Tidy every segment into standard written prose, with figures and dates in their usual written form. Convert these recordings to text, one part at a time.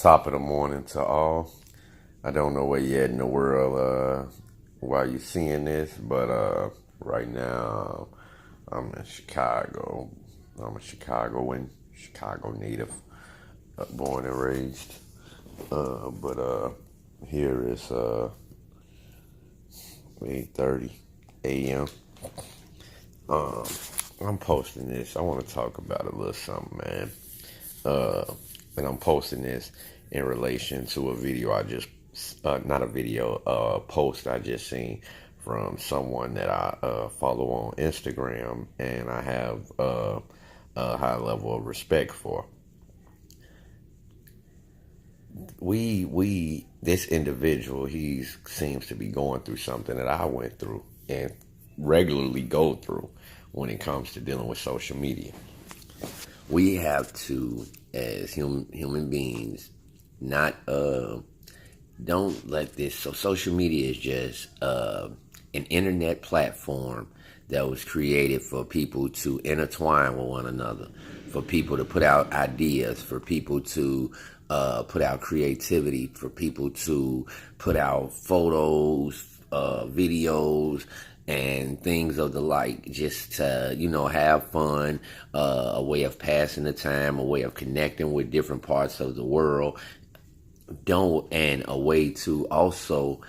Top of the morning to all. I don't know where you're at in the world while you're seeing this, but right now I'm in Chicago. I'm a Chicago native, born and raised. But here is 8:30 a.m. Um, I'm posting this. I want to talk about a little something, man. Uh, and I'm posting this in relation to a video I just, not a video, post I just seen from someone that I follow on Instagram, and I have a high level of respect for. This individual, he seems to be going through something that I went through and regularly go through when it comes to dealing with social media. We have to, as human beings, not don't let this. So social media is just an internet platform that was created for people to intertwine with one another, for people to put out ideas, for people to put out creativity, for people to put out photos, videos, and things of the like, just to, have fun, a way of passing the time, a way of connecting with different parts of the world, and a way to also,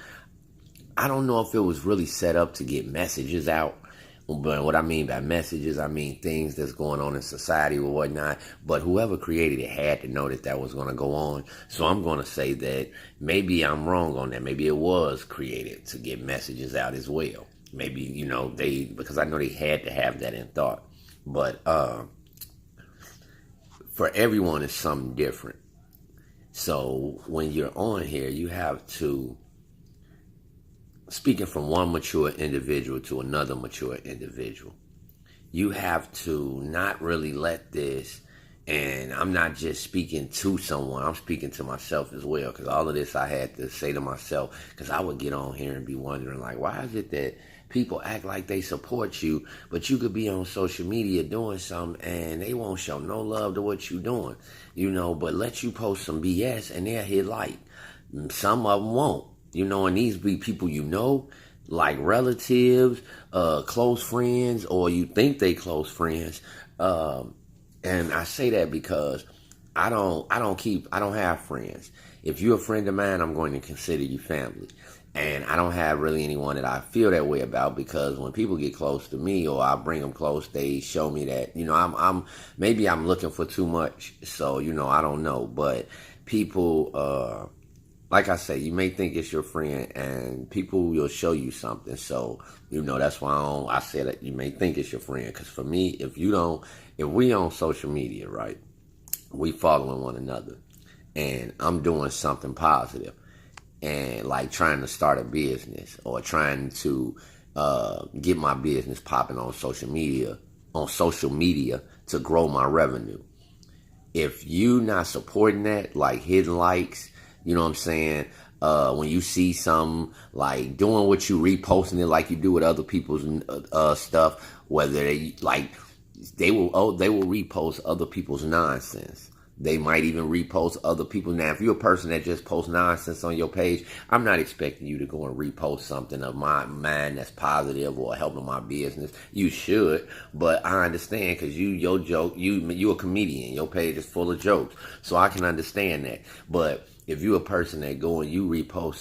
I don't know if it was really set up to get messages out. But what I mean by messages, I mean things that's going on in society or whatnot. But whoever created it had to know that was going to go on. So I'm going to say that maybe I'm wrong on that. Maybe it was created to get messages out as well. Maybe, because I know they had to have that in thought. But for everyone, it's something different. So when you're on here, you have to, speaking from one mature individual to another mature individual, you have to not really let this, and I'm not just speaking to someone, I'm speaking to myself as well, because all of this I had to say to myself, because I would get on here and be wondering, like, why is it that people act like they support you, but you could be on social media doing something and they won't show no love to what you're doing, but let you post some BS and they'll hit like. Some of them won't. And these be people like relatives, close friends, or you think they close friends. And I say that because I don't have friends. If you're a friend of mine, I'm going to consider you family. And I don't have really anyone that I feel that way about, because when people get close to me or I bring them close, they show me that, maybe I'm looking for too much. So, I don't know. But people, like I say, you may think it's your friend, and people will show you something. So, that's why I said that you may think it's your friend. Because for me, if we on social media, right, we following one another, and I'm doing something positive, and like trying to start a business or trying to get my business popping on social media to grow my revenue. If you not supporting that, like hitting likes, you know what I'm saying? When you see something, like doing what you reposting it like you do with other people's stuff, whether they will repost other people's nonsense. They might even repost other people. Now, if you're a person that just posts nonsense on your page, I'm not expecting you to go and repost something of mine that's positive or helping my business. You should, but I understand, because you a comedian. Your page is full of jokes, so I can understand that. But if you're a person that go and you repost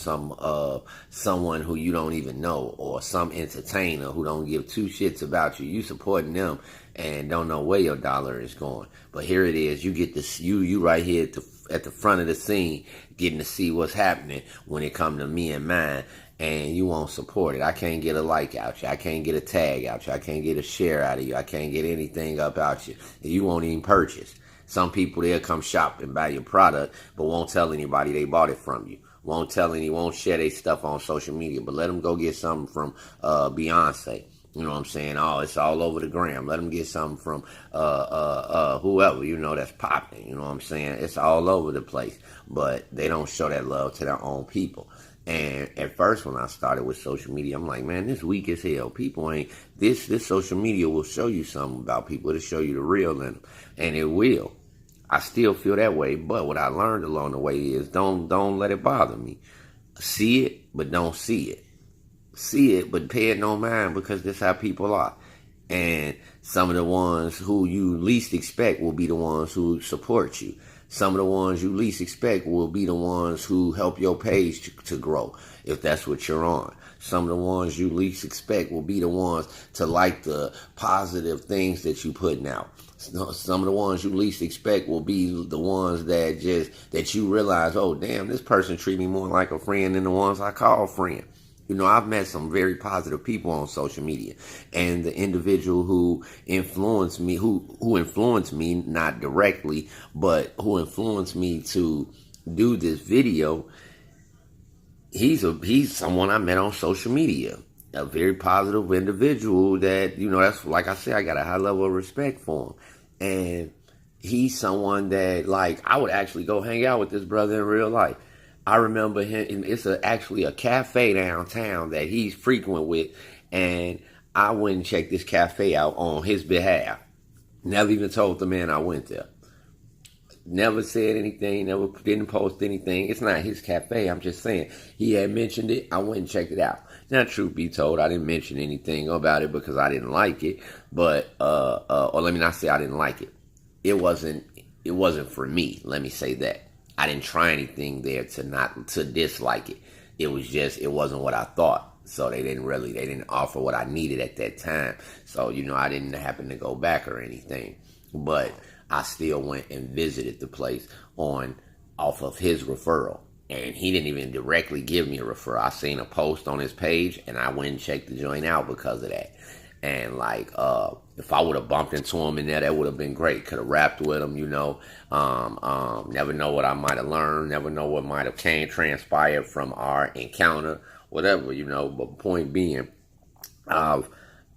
someone who you don't even know, or some entertainer who don't give two shits about you, you supporting them and don't know where your dollar is going. But here it is, you get this, you right here at the front of the scene, getting to see what's happening when it comes to me and mine, and you won't support it. I can't get a like out you. I can't get a tag out you. I can't get a share out of you. I can't get anything up out you. You won't even purchase. Some people, they'll come shop and buy your product, but won't tell anybody they bought it from you. Won't share their stuff on social media, but let them go get something from Beyonce. You know what I'm saying? Oh, it's all over the gram. Let them get something from whoever, that's popping. You know what I'm saying? It's all over the place, but they don't show that love to their own people. And at first, when I started with social media, I'm like, man, this weak as hell. People ain't, this social media will show you something about people. It'll show you the real in them, and it will. I still feel that way, but what I learned along the way is don't let it bother me. See it, but don't see it. See it, but pay it no mind, because that's how people are. And some of the ones who you least expect will be the ones who support you. Some of the ones you least expect will be the ones who help your page to grow, if that's what you're on. Some of the ones you least expect will be the ones to like the positive things that you're putting out. Some of the ones you least expect will be the ones that you realize, oh, damn, this person treat me more like a friend than the ones I call friend. You know, I've met some very positive people on social media, and the individual who influenced me, who influenced me, not directly, but who influenced me to do this video, he's someone I met on social media, a very positive individual that, you know, that's, like I said, I got a high level of respect for him. And he's someone that, like, I would actually go hang out with this brother in real life. I remember him, it's actually a cafe downtown that he's frequent with, and I went and checked this cafe out on his behalf. Never even told the man I went there. Never said anything, never didn't post anything. It's not his cafe, I'm just saying. He had mentioned it, I went and checked it out. Now, truth be told, I didn't mention anything about it because I didn't like it, but, or let me not say I didn't like it. It wasn't for me, let me say that. I didn't try anything there to dislike it. It was just, it wasn't what I thought. So they didn't offer what I needed at that time. So, you know, I didn't happen to go back or anything. But I still went and visited the place off of his referral. And he didn't even directly give me a referral. I seen a post on his page, and I went and checked the joint out because of that. And, like, if I would have bumped into him in there, that would have been great. Could have rapped with him, you know. Never know what I might have learned. Never know what might have transpired from our encounter. Whatever, you know. But point being, I've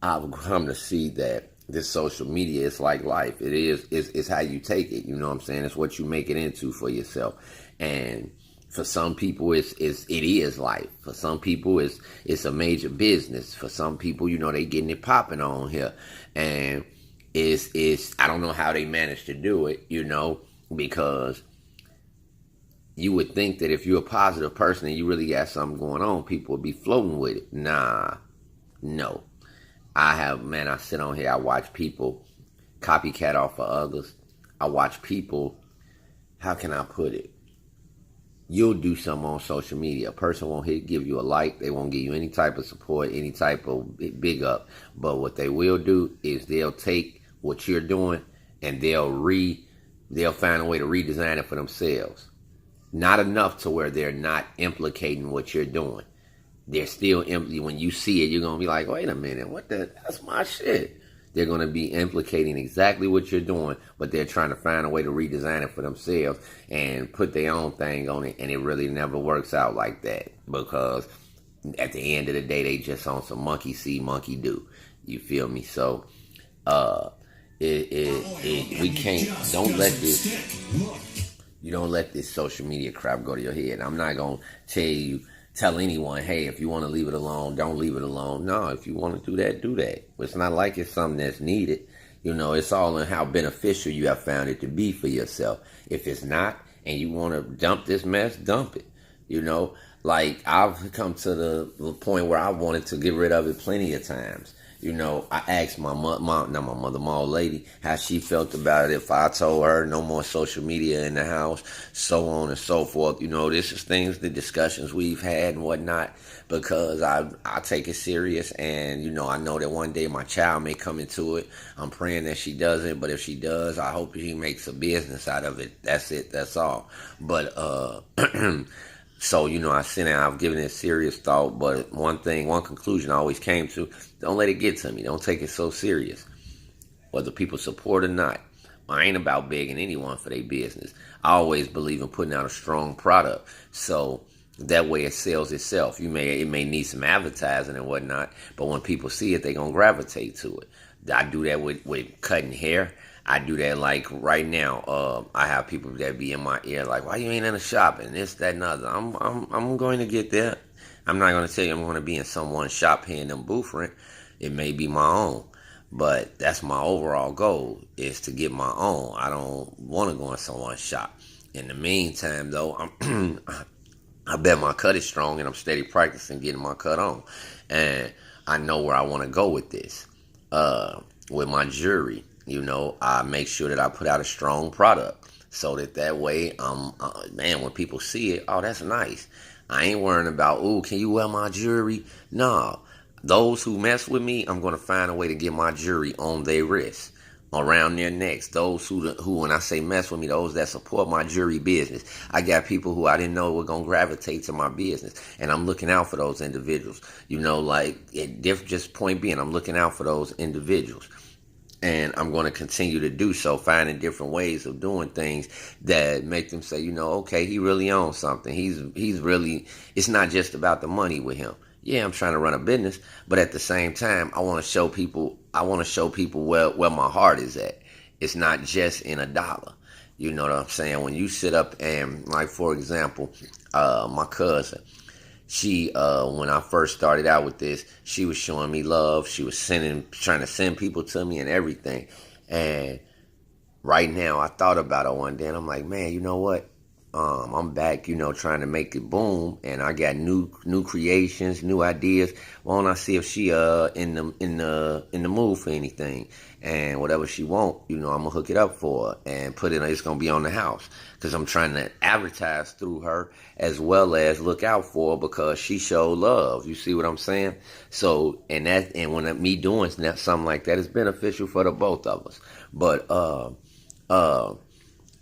come to see that this social media is like life. It's how you take it, you know what I'm saying? It's what you make it into for yourself. And for some people, it is life. For some people, it's a major business. For some people, you know, they getting it popping on here. And I don't know how they manage to do it, you know, because you would think that if you're a positive person and you really got something going on, people would be floating with it. Nah, no. I sit on here, I watch people copycat off of others. I watch people, how can I put it? You'll do something on social media. A person won't give you a like. They won't give you any type of support, any type of big up. But what they will do is they'll take what you're doing and they'll find a way to redesign it for themselves. Not enough to where they're not implicating what you're doing. They're still empty. When you see it, you're going to be like, wait a minute, that's my shit. They're going to be implicating exactly what you're doing, but they're trying to find a way to redesign it for themselves and put their own thing on it, and it really never works out like that because at the end of the day, they just on some monkey see, monkey do. You feel me? So, we can't, you don't let this social media crap go to your head. I'm not going to tell anyone, hey, if you want to leave it alone, don't leave it alone. No, if you want to do that, do that. It's not like it's something that's needed. You know, it's all in how beneficial you have found it to be for yourself. If it's not, and you want to dump this mess, dump it. You know, like I've come to the point where I wanted to get rid of it plenty of times. You know, I asked my old lady, how she felt about it. If I told her no more social media in the house, so on and so forth. You know, this is the discussions we've had and whatnot, because I take it serious. And, you know, I know that one day my child may come into it. I'm praying that she doesn't. But if she does, I hope she makes a business out of it. That's it. That's all. But, so, you know, I've given it serious thought, but one conclusion I always came to, don't let it get to me. Don't take it so serious. Whether people support or not. I ain't about begging anyone for their business. I always believe in putting out a strong product. So that way it sells itself. It may need some advertising and whatnot, but when people see it, they're going to gravitate to it. I do that with cutting hair. I do that like right now. I have people that be in my ear like, why you ain't in the shop and this, that, and other. I'm going to get there. I'm not going to tell you I'm going to be in someone's shop paying them booth rent. It may be my own. But that's my overall goal, is to get my own. I don't want to go in someone's shop. In the meantime, though, I bet my cut is strong, and I'm steady practicing getting my cut on. And I know where I want to go with this. With my jewelry, I make sure that I put out a strong product, so that way, man, when people see it, oh, that's nice. I ain't worrying about, oh, can you wear my jewelry? No. Those who mess with me, I'm going to find a way to get my jewelry on their wrists, around their necks. Those who, when I say mess with me, those that support my jewelry business. I got people who I didn't know were going to gravitate to my business, and I'm looking out for those individuals. Just point being, I'm looking out for those individuals. And I'm going to continue to do so, finding different ways of doing things that make them say, okay, he really owns something. He's really, it's not just about the money with him. Yeah, I'm trying to run a business, but at the same time, I want to show people where my heart is at. It's not just in a dollar. You know what I'm saying? When you sit up and, like, for example, my cousin, she, when I first started out with this, she was showing me love. She was trying to send people to me and everything. And right now, I thought about it one day, and I'm like, man, you know what? I'm back, trying to make it boom, and I got new creations, new ideas. Why don't I see if she in the mood for anything, and whatever she want, I'm gonna hook it up for her and put it. It's gonna be on the house, because I'm trying to advertise through her as well as look out for her, because she showed love. You see what I'm saying? So and when me doing something like that is beneficial for the both of us. But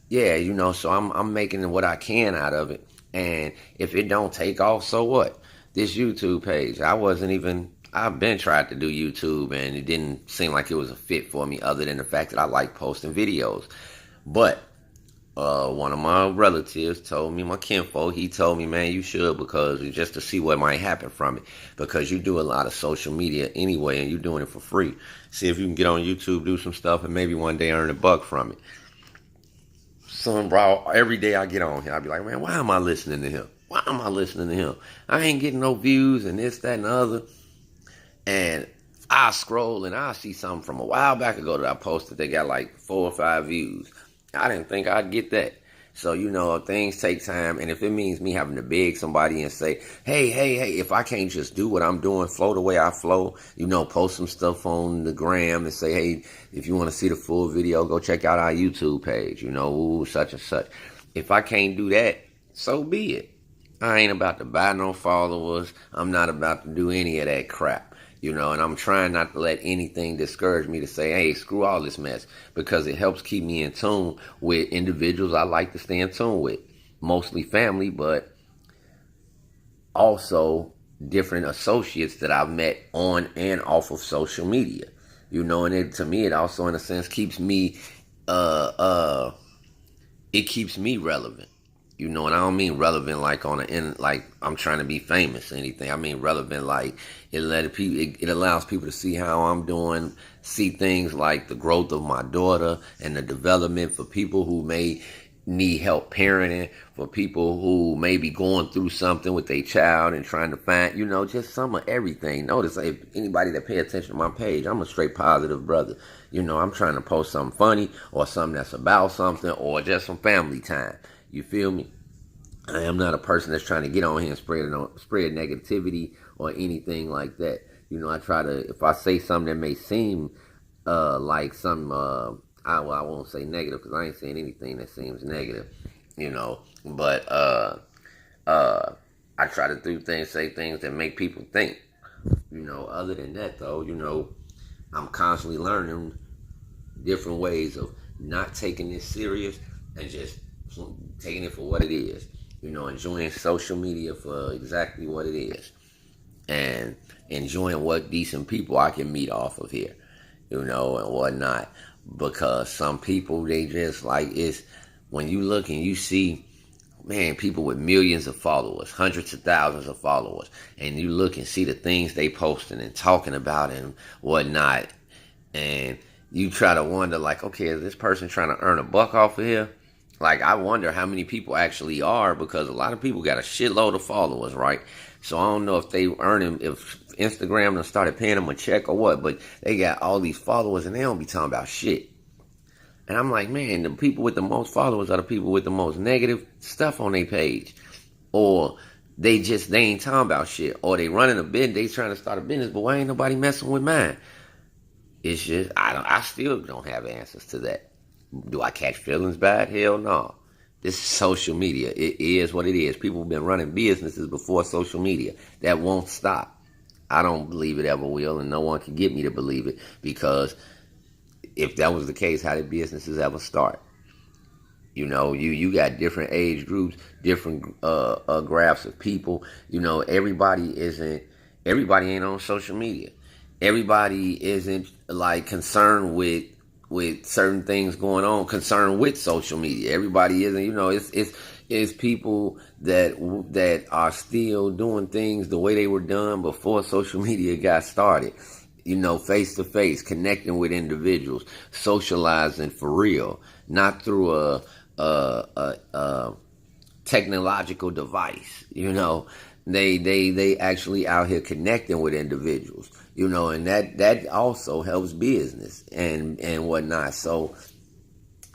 yeah, so I'm making what I can out of it. And if it don't take off, so what? This YouTube page, I've been tried to do YouTube, and it didn't seem like it was a fit for me, other than the fact that I like posting videos. But one of my relatives told me, my kinfolk, he told me, man, you should, because just to see what might happen from it, because you do a lot of social media anyway, and you're doing it for free. See if you can get on YouTube, do some stuff, and maybe one day earn $1 from it. Son, bro, every day I get on here, I be like, man, why am I listening to him? Why am I listening to him? I ain't getting no views and this, that, and the other. And I scroll and I see something from a while back ago that I posted. They got like 4 or 5 views. I didn't think I'd get that. So, things take time. And if it means me having to beg somebody and say, hey, if I can't just do what I'm doing, flow the way I flow, post some stuff on the gram and say, hey, if you want to see the full video, go check out our YouTube page, such and such. If I can't do that, so be it. I ain't about to buy no followers. I'm not about to do any of that crap. And I'm trying not to let anything discourage me to say, hey, screw all this mess, because it helps keep me in tune with individuals I like to stay in tune with. Mostly family, but also different associates that I've met on and off of social media. And to me, it also, in a sense, keeps me, it keeps me relevant. And I don't mean relevant like like I'm trying to be famous or anything. I mean relevant like it allows people to see how I'm doing, see things like the growth of my daughter and the development for people who may need help parenting, for people who may be going through something with their child and trying to find, just some of everything. Notice, if anybody that pay attention to my page, I'm a straight positive brother. I'm trying to post something funny or something that's about something, or just some family time. You feel me? I am not a person that's trying to get on here and spread negativity or anything like that. I try to, if I say something that may seem like some, I won't say negative, because I ain't saying anything that seems negative, But I try to say things that make people think. Other than that, though, I'm constantly learning different ways of not taking this serious and just taking it for what it is. Enjoying social media for exactly what it is, and enjoying what decent people I can meet off of here, and whatnot. Because some people, they just when you look and you see, man, people with millions of followers, hundreds of thousands of followers, and you look and see the things they posting and talking about and whatnot, and you try to wonder, like, okay, is this person trying to earn $1 off of here? Like, I wonder how many people actually are, because a lot of people got a shitload of followers, right? So I don't know if they earning, if Instagram done started paying them a check or what, but they got all these followers and they don't be talking about shit. And I'm like, man, the people with the most followers are the people with the most negative stuff on their page. Or they ain't talking about shit. Or they running a business, they trying to start a business, but why ain't nobody messing with mine? It's just, I still don't have answers to that. Do I catch feelings bad? Hell no. This is social media. It is what it is. People have been running businesses before social media. That won't stop. I don't believe it ever will, and no one can get me to believe it, because if that was the case, how did businesses ever start? You know, you got different age groups, different graphs of people. You know, everybody ain't on social media. Everybody isn't like concerned with certain things going on, concerned with social media. Everybody isn't. You know, it's people that are still doing things the way they were done before social media got started. You know, face to face, connecting with individuals, socializing for real, not through a technological device. You know, they actually out here connecting with individuals. You know, and that also helps business and whatnot. So,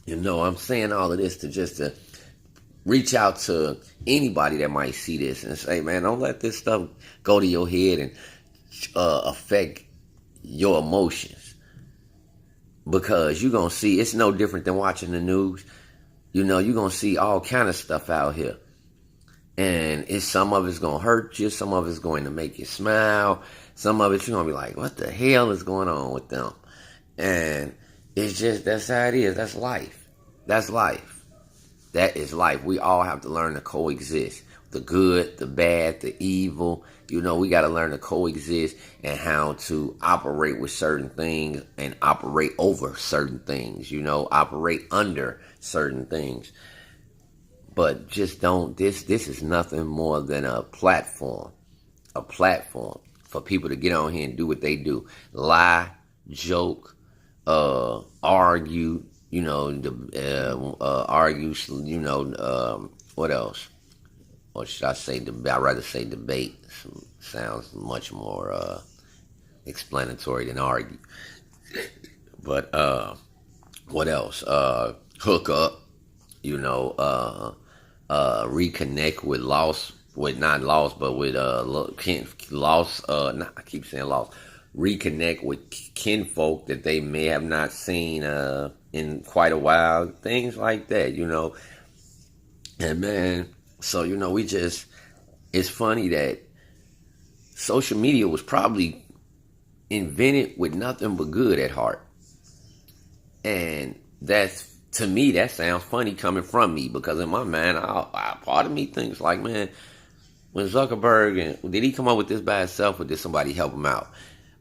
you know, I'm saying all of this to reach out to anybody that might see this and say, man, don't let this stuff go to your head and affect your emotions, because you're gonna see it's no different than watching the news. You know, you're gonna see all kind of stuff out here, and some of it's gonna hurt you, some of it's going to make you smile, some of it you're gonna be like, what the hell is going on with them? And it's just, that's how it is. That's life. That is life. We all have to learn to coexist. The good, the bad, the evil. You know, we got to learn to coexist and how to operate with certain things and operate over certain things. You know, operate under certain things. But just don't, this is nothing more than a platform for people to get on here and do what they do. Lie, joke, argue, you know, argue, you know, what else? Or should I say, I'd rather say debate. Sounds much more explanatory than argue. But what else? Hook up, you know, reconnect with not lost, but with lost. I keep saying lost. Reconnect with kinfolk that they may have not seen in quite a while. Things like that, you know. And man, so, you know, it's funny that social media was probably invented with nothing but good at heart. And to me, that sounds funny coming from me, because in my mind, part of me thinks like, man, when Zuckerberg, did he come up with this by himself, or did somebody help him out?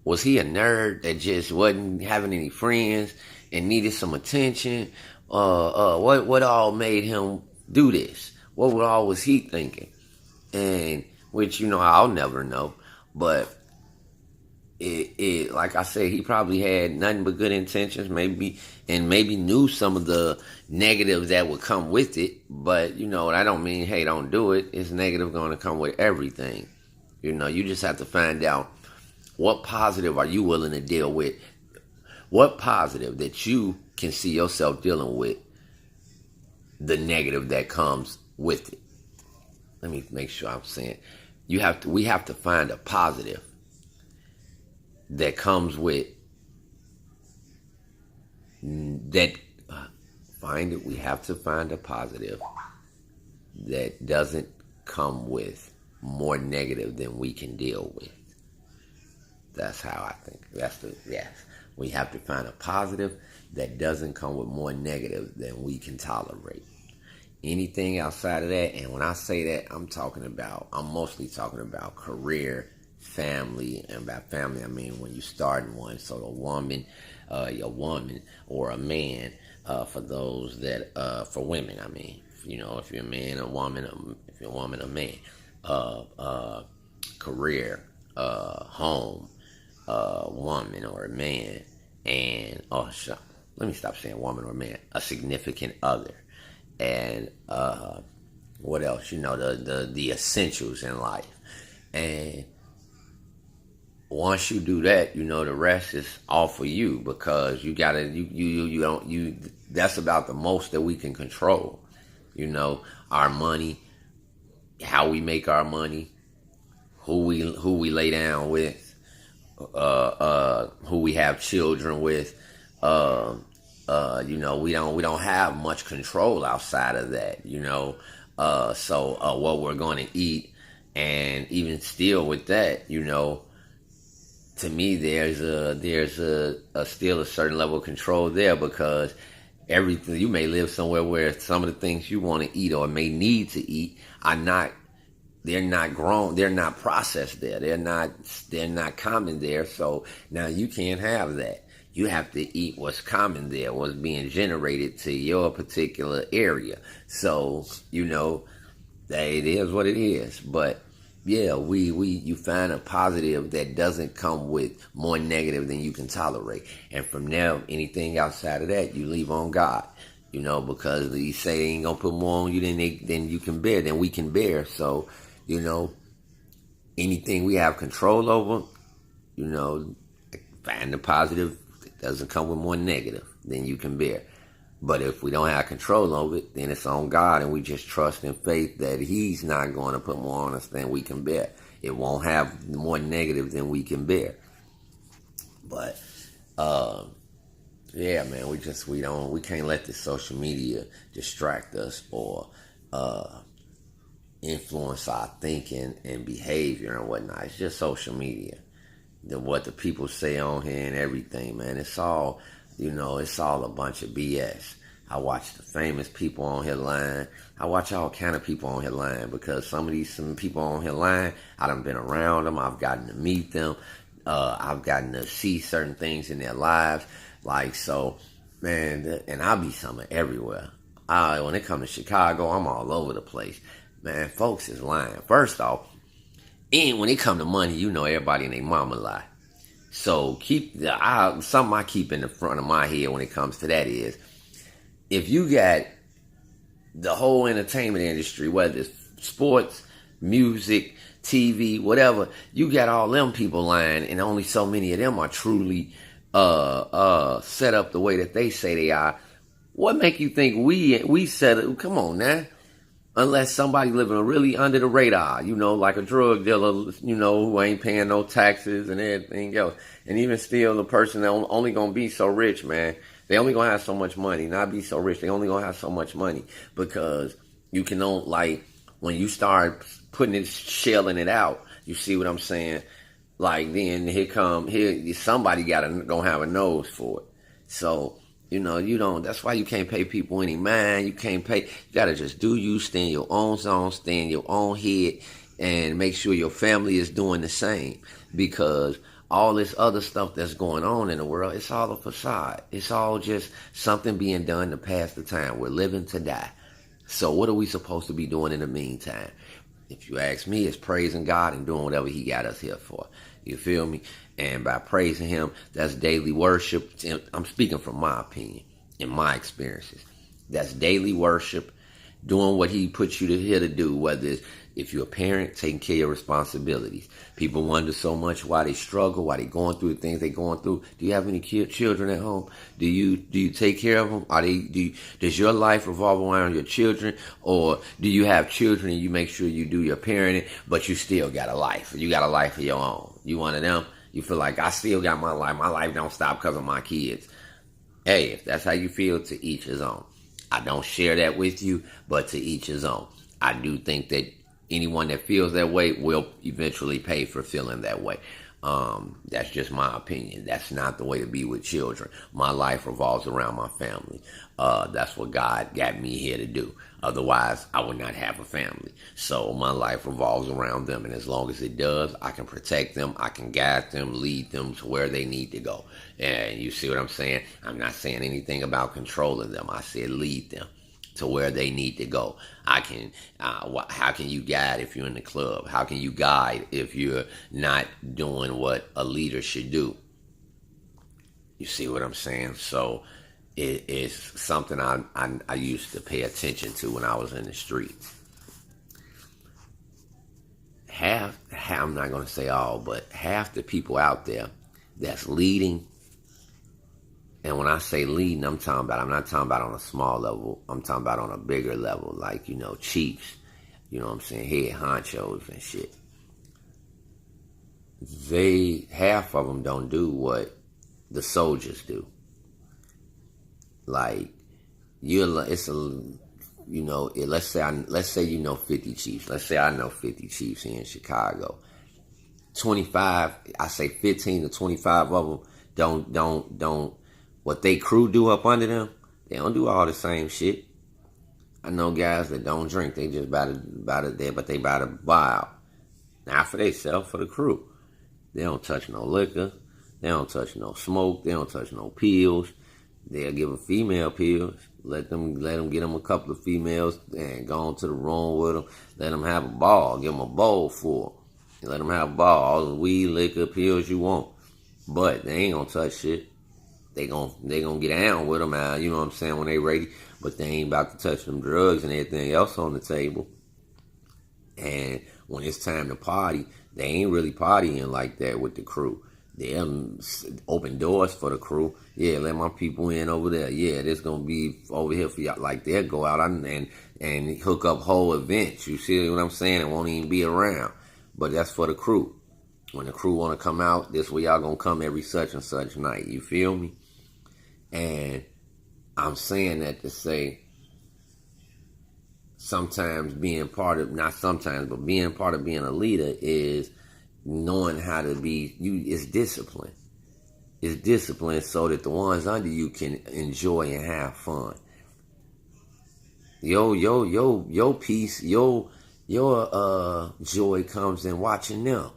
Was he a nerd that just wasn't having any friends and needed some attention? What all made him do this? What all was he thinking? And which, you know, I'll never know. But it like I said, he probably had nothing but good intentions, maybe knew some of the negatives that would come with it. But, you know, I don't mean, hey, don't do it. It's negative going to come with everything. You know, you just have to find out, what positive are you willing to deal with? What positive that you can see yourself dealing with the negative that comes with it? Let me make sure I'm saying. We have to find a positive that comes with that. We have to find a positive that doesn't come with more negative than we can deal with. That's how I think. Yes. We have to find a positive that doesn't come with more negative than we can tolerate. Anything outside of that, and when I say that, I'm mostly talking about career, family, and by family, I mean when you start in one. So a woman or a man, for those that, for women, I mean, you know, if you're a man, a woman, if you're a woman, a man, career, home, woman or a man, and let me stop saying woman or man, a significant other. and what else? The essentials in life. And once you do that, the rest is all for you, because you gotta you don't you that's about the most that we can control. Our money, how we make our money, who we lay down with, who we have children with. We don't have much control outside of that. So what we're going to eat, and even still with that, to me, there's still a certain level of control there, because everything, you may live somewhere where some of the things you want to eat or may need to eat they're not grown, they're not processed there, they're not common there. So now you can't have that. You have to eat what's common there, what's being generated to your particular area. So it is what it is. But yeah, you find a positive that doesn't come with more negative than you can tolerate. And from there, anything outside of that, you leave on God. Because he say they ain't gonna put more on you than you can bear, than we can bear. So, anything we have control over, find the positive that doesn't come with more negative than you can bear. But if we don't have control over it, then it's on God, and we just trust in faith that he's not going to put more on us than we can bear. It won't have more negative than we can bear. But, yeah, man, we can't let the social media distract us or influence our thinking and behavior and whatnot. It's just social media. What the people say on here and everything, man, it's all a bunch of BS. I watch the famous people on here lying. I watch all kind of people on here lying, because some people on here lying, I done been around them. I've gotten to meet them. I've gotten to see certain things in their lives. So, man, and I'll be somewhere everywhere. When it comes to Chicago, I'm all over the place. Man, folks is lying. First off, and when it come to money, everybody and their mama lie. So something I keep in the front of my head when it comes to that is, if you got the whole entertainment industry, whether it's sports, music, TV, whatever, you got all them people lying, and only so many of them are truly set up the way that they say they are. What make you think we set it? Come on now. Unless somebody living really under the radar, like a drug dealer, who ain't paying no taxes and everything else. And even still, the person that only gonna be so rich, man. They only gonna have so much money, not be so rich. They only gonna have so much money, because you can when you start shelling it out, you see what I'm saying? Then here somebody gonna have a nose for it. So, that's why you can't pay people any mind. You gotta just do you, stay in your own zone, stay in your own head, and make sure your family is doing the same. Because all this other stuff that's going on in the world, it's all a facade. It's all just something being done to pass the time. We're living to die. So what are we supposed to be doing in the meantime? If you ask me, it's praising God and doing whatever he got us here for. You feel me? And by praising him, that's daily worship. I'm speaking from my opinion, in my experiences. That's daily worship, doing what he put you here to do, whether it's, if you're a parent, taking care of your responsibilities. People wonder so much why they struggle, why they going through the things they're going through. Do you have any children at home? Do you take care of them? Does your life revolve around your children? Or do you have children and you make sure you do your parenting, but you still got a life? You got a life of your own. You one of them? You feel like, I still got my life. My life don't stop because of my kids. Hey, if that's how you feel, to each his own. I don't share that with you, but to each his own. I do think that anyone that feels that way will eventually pay for feeling that way. That's just my opinion. That's not the way to be with children. My life revolves around my family. That's what God got me here to do. Otherwise, I would not have a family. So my life revolves around them. And as long as it does, I can protect them. I can guide them, lead them to where they need to go. And you see what I'm saying? I'm not saying anything about controlling them. I said lead them to where they need to go. How can you guide if you're in the club? How can you guide if you're not doing what a leader should do? You see what I'm saying? So is something I used to pay attention to when I was in the streets. I'm not going to say all, but half the people out there that's leading, and when I say leading, I'm not talking about on a small level, I'm talking about on a bigger level, like, chiefs, you know what I'm saying, head honchos and shit. Half of them don't do what the soldiers do. Like, let's say 50 chiefs. Let's say I know 50 chiefs here in Chicago. 25, I say 15 to 25 of them don't what they crew do up under them. They don't do all the same shit. I know guys that don't drink. They just about it there, but they about to buy out. Not for themselves, for the crew. They don't touch no liquor. They don't touch no smoke. They don't touch no pills. They'll give them female pills. Let them get them a couple of females and go on to the room with them. Let them have a ball. Give them a bowl full. Let them have a ball. All the weed, liquor, pills you want. But they ain't gonna touch shit. They gonna get down with them, you know what I'm saying, when they ready. But they ain't about to touch them drugs and everything else on the table. And when it's time to party, they ain't really partying like that with the crew. They open doors for the crew. Yeah, let my people in over there. Yeah, this gonna be over here for y'all. Like, they'll go out and hook up whole events. You see what I'm saying? It won't even be around. But that's for the crew. When the crew want to come out, this way y'all gonna come every such and such night. You feel me? And I'm saying that to say, sometimes being part of being a leader is knowing how to be. It's discipline. It's discipline so that the ones under you can enjoy and have fun. Your peace, your joy comes in watching them,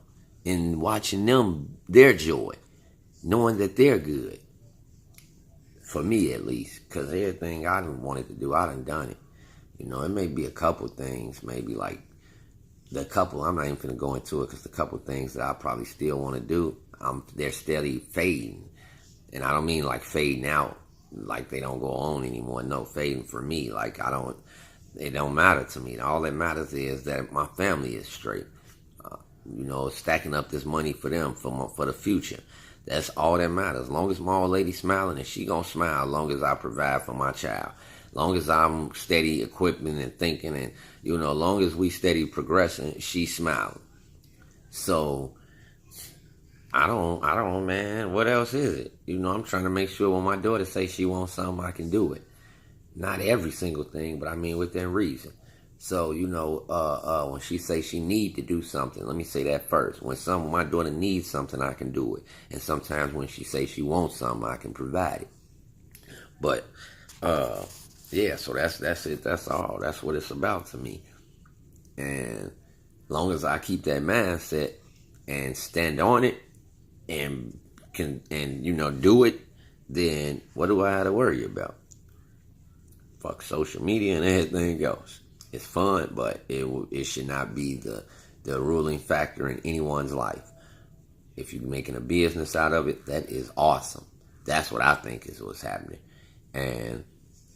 their joy, knowing that they're good. For me, at least, because everything I done wanted to do, I done it. It may be a couple things, maybe like the couple, I'm not even going to go into it, because the couple things that I probably still want to do, they're steady fading. And I don't mean like fading out, like they don't go on anymore. No, fading for me, like it don't matter to me. All that matters is that my family is straight. Stacking up this money for them, for the future. That's all that matters. As long as my old lady smiling, and she gonna smile as long as I provide for my child. As long as I'm steady equipping and thinking, and as long as we steady progressing, she's smiling. So I don't, man. What else is it? I'm trying to make sure when my daughter says she wants something, I can do it. Not every single thing, but I mean within reason. So, when she say she need to do something, let me say that first. When my daughter needs something, I can do it. And sometimes when she say she wants something, I can provide it. But, yeah, so that's it. That's all. That's what it's about to me. And as long as I keep that mindset and stand on it and do it, then what do I have to worry about? Fuck social media and everything else. It's fun, but it should not be the ruling factor in anyone's life. If you're making a business out of it, that is awesome. That's what I think is what's happening. And,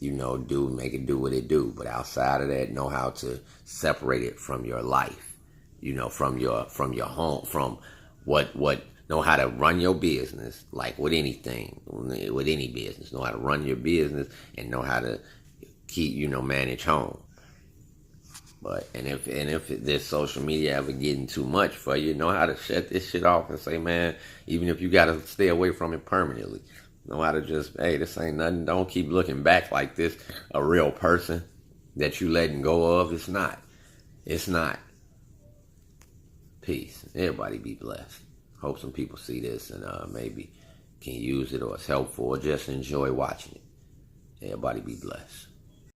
make it do what it do. But outside of that, know how to separate it from your life. From your home, from what know how to run your business, like with anything, with any business. Know how to run your business and know how to keep, manage home. But if this social media ever getting too much for you, know how to shut this shit off and say, man, even if you got to stay away from it permanently, know how to just, hey, this ain't nothing. Don't keep looking back like this a real person that you letting go of. It's not. It's not. Peace. Everybody be blessed. Hope some people see this and maybe can use it, or it's helpful, or just enjoy watching it. Everybody be blessed.